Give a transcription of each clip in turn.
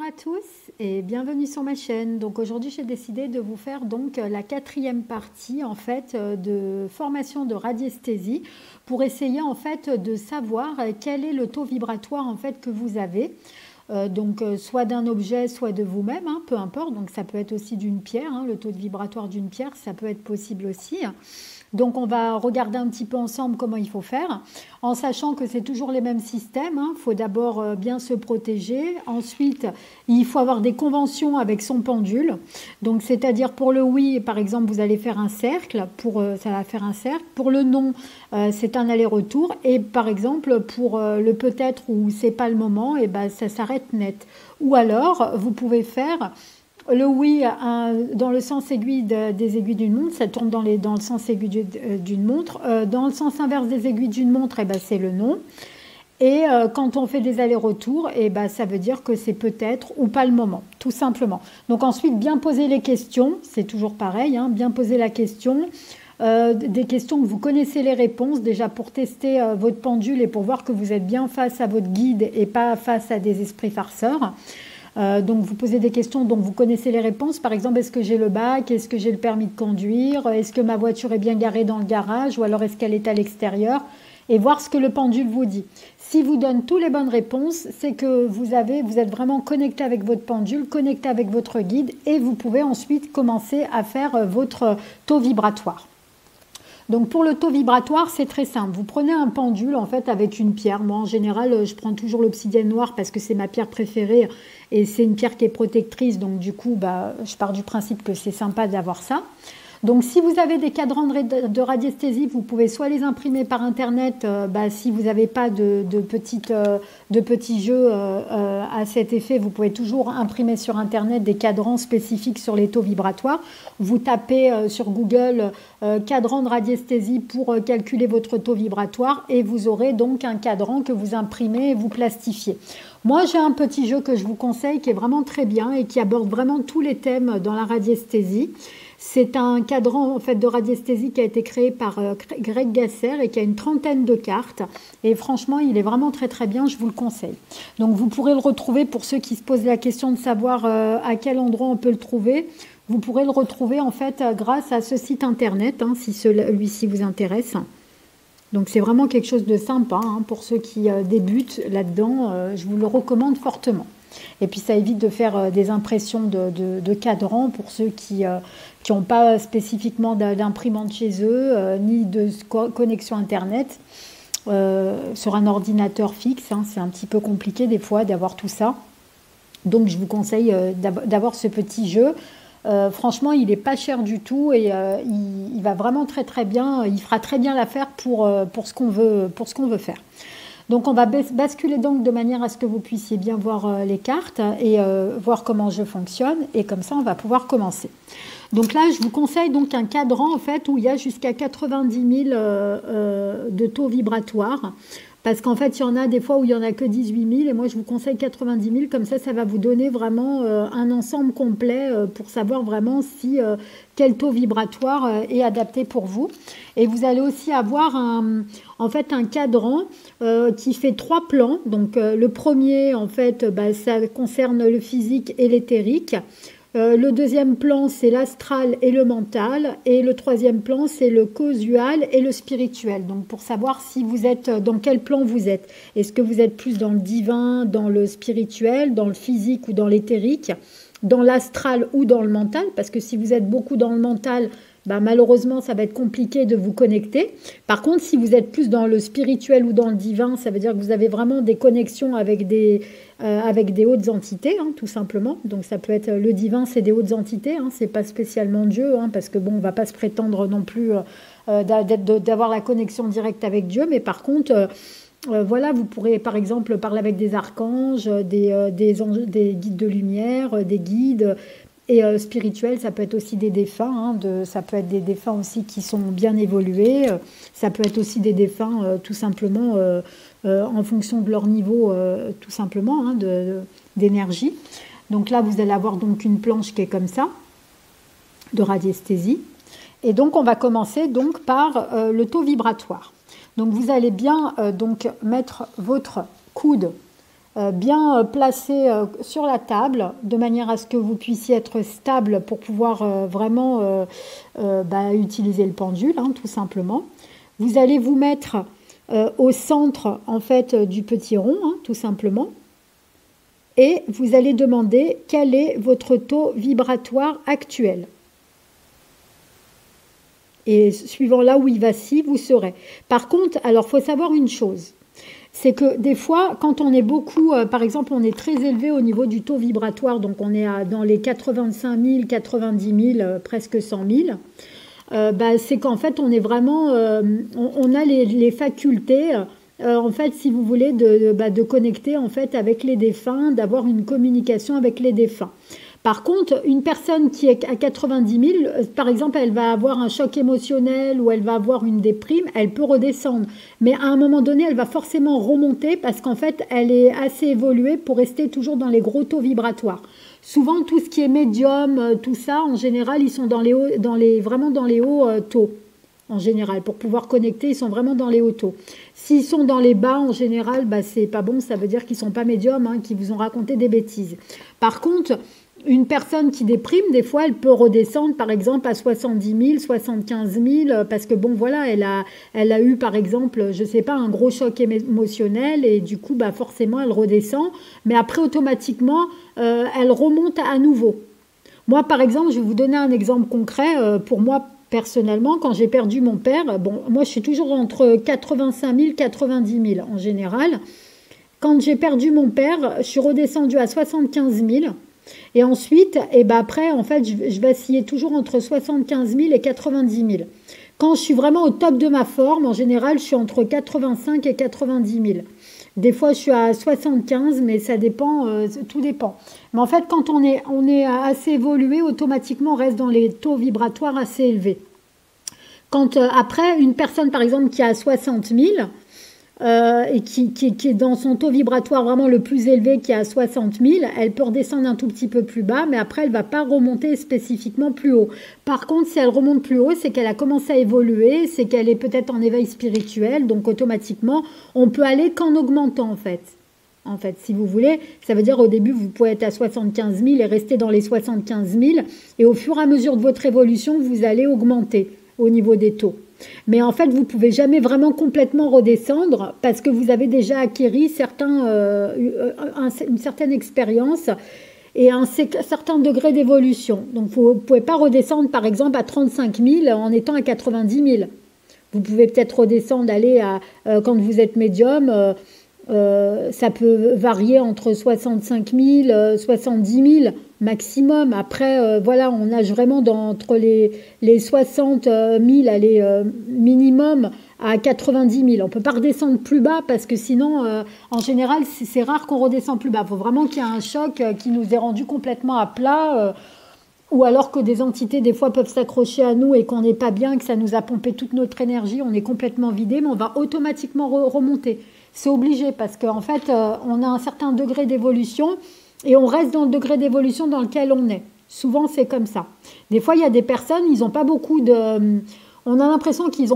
à tous et bienvenue sur ma chaîne. Donc aujourd'hui j'ai décidé de vous faire donc la quatrième partie en fait de formation de radiesthésie pour essayer en fait de savoir quel est le taux vibratoire en fait que vous avez. Soit d'un objet, soit de vous-même, hein, peu importe. Donc ça peut être aussi d'une pierre, hein, le taux de vibratoire d'une pierre, ça peut être possible aussi. Donc on va regarder un petit peu ensemble comment il faut faire, en sachant que c'est toujours les mêmes systèmes. Il faut d'abord bien se protéger. Ensuite, il faut avoir des conventions avec son pendule. Donc c'est-à-dire pour le oui, par exemple, vous allez faire un cercle, ça va faire un cercle. Pour le non, c'est un aller-retour. Et par exemple, pour le peut-être ou c'est pas le moment, et ben ça s'arrête net. Ou alors, vous pouvez faire le oui dans le sens aiguille des aiguilles d'une montre, ça tourne dans le sens aiguille d'une montre. Dans le sens inverse des aiguilles d'une montre, et ben c'est le non. Et quand on fait des allers-retours, et ben ça veut dire que c'est peut-être ou pas le moment, tout simplement. Donc ensuite, bien poser les questions, c'est toujours pareil, hein, bien poser la question. Des questions que vous connaissez les réponses, déjà pour tester votre pendule et pour voir que vous êtes bien face à votre guide et pas face à des esprits farceurs. Donc vous posez des questions dont vous connaissez les réponses. Par exemple, est-ce que j'ai le bac? Est-ce que j'ai le permis de conduire? Est-ce que ma voiture est bien garée dans le garage? Ou alors est-ce qu'elle est à l'extérieur? Et voir ce que le pendule vous dit. Si vous donne toutes les bonnes réponses, c'est que vous êtes vraiment connecté avec votre pendule, connecté avec votre guide et vous pouvez ensuite commencer à faire votre taux vibratoire. Donc pour le taux vibratoire, c'est très simple. Vous prenez un pendule en fait avec une pierre. Moi en général, je prends toujours l'obsidienne noire parce que c'est ma pierre préférée et c'est une pierre qui est protectrice. Donc du coup, je pars du principe que c'est sympa d'avoir ça. Donc si vous avez des cadrans de radiesthésie, vous pouvez soit les imprimer par internet, si vous n'avez pas de petits jeux à cet effet, vous pouvez toujours imprimer sur internet des cadrans spécifiques sur les taux vibratoires. Vous tapez sur Google cadran de radiesthésie pour calculer votre taux vibratoire et vous aurez donc un cadran que vous imprimez et vous plastifiez. Moi j'ai un petit jeu que je vous conseille qui est vraiment très bien et qui aborde vraiment tous les thèmes dans la radiesthésie. C'est un cadran en fait, de radiesthésie qui a été créé par Greg Gasser et qui a une trentaine de cartes. Et franchement, il est vraiment très très bien, je vous le conseille. Donc vous pourrez le retrouver pour ceux qui se posent la question de savoir à quel endroit on peut le trouver. Vous pourrez le retrouver en fait grâce à ce site internet, hein, si celui-ci vous intéresse. Donc c'est vraiment quelque chose de sympa hein, pour ceux qui débutent là-dedans. Je vous le recommande fortement. Et puis ça évite de faire des impressions de cadrans pour ceux qui n'ont pas spécifiquement d'imprimante chez eux, ni de connexion internet sur un ordinateur fixe. Hein, c'est un petit peu compliqué des fois d'avoir tout ça. Donc je vous conseille d'avoir ce petit jeu. Franchement, il n'est pas cher du tout et il va vraiment très très bien. Il fera très bien l'affaire pour ce qu'on veut faire. Donc on va basculer donc de manière à ce que vous puissiez bien voir les cartes et voir comment je fonctionne et comme ça on va pouvoir commencer. Donc là je vous conseille donc un cadran en fait où il y a jusqu'à 90 000 de taux vibratoires. Parce qu'en fait, il y en a des fois où il n'y en a que 18 000 et moi, je vous conseille 90 000. Comme ça va vous donner vraiment un ensemble complet pour savoir vraiment quel taux vibratoire est adapté pour vous. Et vous allez aussi avoir en fait un cadran qui fait 3 plans. Donc, le premier, en fait, ça concerne le physique et l'éthérique. Le deuxième plan, c'est l'astral et le mental. Et le troisième plan, c'est le causal et le spirituel. Donc, pour savoir si vous êtes, dans quel plan vous êtes. Est-ce que vous êtes plus dans le divin, dans le spirituel, dans le physique ou dans l'éthérique, dans l'astral ou dans le mental? Parce que si vous êtes beaucoup dans le mental, malheureusement, ça va être compliqué de vous connecter. Par contre, si vous êtes plus dans le spirituel ou dans le divin, ça veut dire que vous avez vraiment des connexions avec des hautes entités, hein, tout simplement. Donc, ça peut être le divin, c'est des hautes entités, hein, c'est pas spécialement Dieu, hein, parce que bon, on va pas se prétendre non plus d'avoir la connexion directe avec Dieu, mais par contre, voilà, vous pourrez par exemple parler avec des archanges, des guides de lumière, des guides. Et spirituel, ça peut être aussi des défunts, hein, ça peut être des défunts aussi qui sont bien évolués, ça peut être aussi des défunts tout simplement en fonction de leur niveau, tout simplement, hein, d'énergie. Donc là, vous allez avoir donc une planche qui est comme ça, de radiesthésie. Et donc, on va commencer donc par le taux vibratoire. Donc, vous allez bien donc mettre votre coude bien placé sur la table, de manière à ce que vous puissiez être stable pour pouvoir vraiment utiliser le pendule, hein, tout simplement. Vous allez vous mettre au centre en fait du petit rond, hein, tout simplement. Et vous allez demander quel est votre taux vibratoire actuel. Et suivant là où il vacille, vous saurez. Par contre, alors il faut savoir une chose. C'est que des fois, quand on est beaucoup, par exemple, on est très élevé au niveau du taux vibratoire, donc on est dans les 85 000, 90 000, presque 100 000, c'est qu'en fait, on est vraiment, on a les facultés, en fait, si vous voulez, de connecter en fait avec les défunts, d'avoir une communication avec les défunts. Par contre, une personne qui est à 90 000, par exemple, elle va avoir un choc émotionnel ou elle va avoir une déprime, elle peut redescendre. Mais à un moment donné, elle va forcément remonter parce qu'en fait, elle est assez évoluée pour rester toujours dans les gros taux vibratoires. Souvent, tout ce qui est médium, tout ça, en général, ils sont vraiment dans les hauts taux. En général, pour pouvoir connecter, ils sont vraiment dans les hauts taux. S'ils sont dans les bas, en général, c'est pas bon, ça veut dire qu'ils sont pas médiums, hein, qu'ils vous ont raconté des bêtises. Par contre, une personne qui déprime, des fois, elle peut redescendre, par exemple, à 70 000, 75 000, parce que, bon, voilà, elle a eu, par exemple, je sais pas, un gros choc émotionnel, et du coup, forcément, elle redescend, mais après, automatiquement, elle remonte à nouveau. Moi, par exemple, je vais vous donner un exemple concret. Pour moi, personnellement, quand j'ai perdu mon père, bon, moi, je suis toujours entre 85 000 et 90 000, en général. Quand j'ai perdu mon père, je suis redescendue à 75 000. Et ensuite, après, en fait, je vacillais toujours entre 75 000 et 90 000. Quand je suis vraiment au top de ma forme, en général, je suis entre 85 et 90 000. Des fois, je suis à 75, mais ça dépend, tout dépend. Mais en fait, quand on est assez évolué, automatiquement, on reste dans les taux vibratoires assez élevés. Quand après, une personne, par exemple, qui a 60 000, et qui est dans son taux vibratoire vraiment le plus élevé, qui est à 60 000, elle peut redescendre un tout petit peu plus bas, mais après, elle ne va pas remonter spécifiquement plus haut. Par contre, si elle remonte plus haut, c'est qu'elle a commencé à évoluer, c'est qu'elle est peut-être en éveil spirituel, donc automatiquement, on peut aller qu'en augmentant, en fait. En fait, si vous voulez, ça veut dire au début, vous pouvez être à 75 000 et rester dans les 75 000, et au fur et à mesure de votre évolution, vous allez augmenter au niveau des taux. Mais en fait, vous ne pouvez jamais vraiment complètement redescendre parce que vous avez déjà acquis une certaine expérience et un certain degré d'évolution. Donc, vous ne pouvez pas redescendre, par exemple, à 35 000 en étant à 90 000. Vous pouvez peut-être redescendre, aller quand vous êtes médium, ça peut varier entre 65 000, 70 000 maximum. Après, voilà, on nage vraiment entre les 60 000 minimum à 90 000. On ne peut pas redescendre plus bas parce que sinon, en général, c'est rare qu'on redescende plus bas. Il faut vraiment qu'il y ait un choc qui nous ait rendu complètement à plat. Ou alors que des entités, des fois, peuvent s'accrocher à nous et qu'on n'est pas bien, que ça nous a pompé toute notre énergie, on est complètement vidé, mais on va automatiquement remonter. C'est obligé parce qu'en fait, on a un certain degré d'évolution et on reste dans le degré d'évolution dans lequel on est. Souvent, c'est comme ça. Des fois, il y a des personnes, ils n'ont pas beaucoup de... On a l'impression qu'ils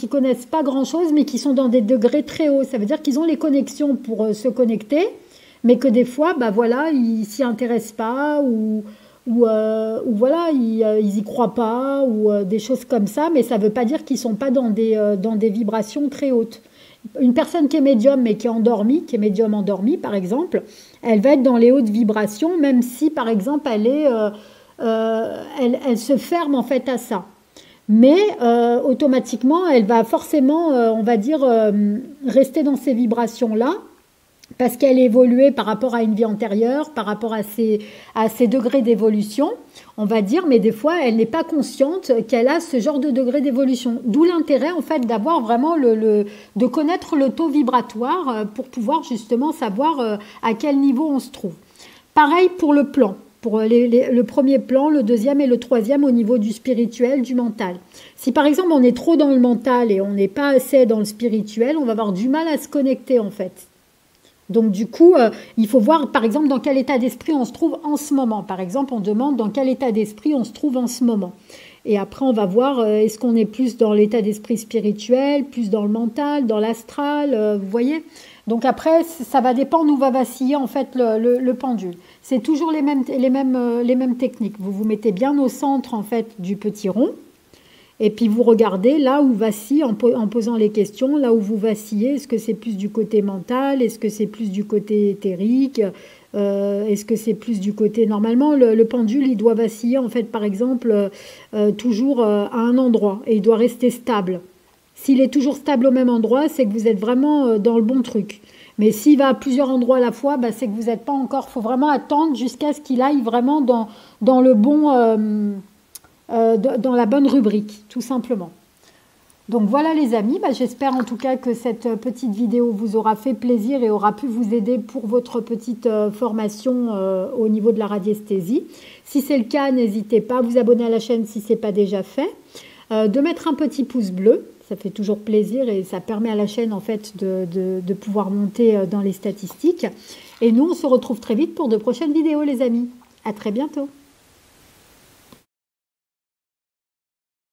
connaissent pas grand-chose, mais qu'ils sont dans des degrés très hauts. Ça veut dire qu'ils ont les connexions pour se connecter, mais que des fois, voilà, ils s'y intéressent pas ou voilà, ils y croient pas ou des choses comme ça, mais ça ne veut pas dire qu'ils sont pas dans des vibrations très hautes. Une personne qui est médium mais qui est endormie, qui est médium endormie par exemple, elle va être dans les hautes vibrations, même si par exemple elle se ferme en fait à ça. Mais automatiquement, elle va forcément, on va dire, rester dans ces vibrations-là, parce qu'elle évoluait par rapport à une vie antérieure, par rapport à ses degrés d'évolution, on va dire, mais des fois, elle n'est pas consciente qu'elle a ce genre de degré d'évolution. D'où l'intérêt, en fait, d'avoir vraiment de connaître le taux vibratoire pour pouvoir justement savoir à quel niveau on se trouve. Pareil pour le plan, pour le premier plan, le deuxième et le troisième au niveau du spirituel, du mental. Si par exemple, on est trop dans le mental et on n'est pas assez dans le spirituel, on va avoir du mal à se connecter, en fait. Donc du coup, il faut voir par exemple dans quel état d'esprit on se trouve en ce moment. Par exemple, on demande dans quel état d'esprit on se trouve en ce moment. Et après, on va voir, est-ce qu'on est plus dans l'état d'esprit spirituel, plus dans le mental, dans l'astral, vous voyez? Donc après, ça va dépendre où va vaciller en fait le pendule. C'est toujours les mêmes techniques. Vous vous mettez bien au centre en fait du petit rond. Et puis vous regardez là où vacille en posant les questions, là où vous vacillez. Est-ce que c'est plus du côté mental? Est-ce que c'est plus du côté éthérique? Est-ce que c'est plus du côté... Normalement, le pendule, il doit vaciller en fait, par exemple, toujours à un endroit. Et il doit rester stable. S'il est toujours stable au même endroit, c'est que vous êtes vraiment dans le bon truc. Mais s'il va à plusieurs endroits à la fois, bah, c'est que vous n'êtes pas encore... Il faut vraiment attendre jusqu'à ce qu'il aille vraiment dans le bon... dans la bonne rubrique, tout simplement. Donc voilà les amis, bah, j'espère en tout cas que cette petite vidéo vous aura fait plaisir et aura pu vous aider pour votre petite formation au niveau de la radiesthésie. Si c'est le cas, n'hésitez pas à vous abonner à la chaîne si ce n'est pas déjà fait, de mettre un petit pouce bleu, ça fait toujours plaisir et ça permet à la chaîne en fait de pouvoir monter dans les statistiques. Et nous, on se retrouve très vite pour de prochaines vidéos les amis. À très bientôt.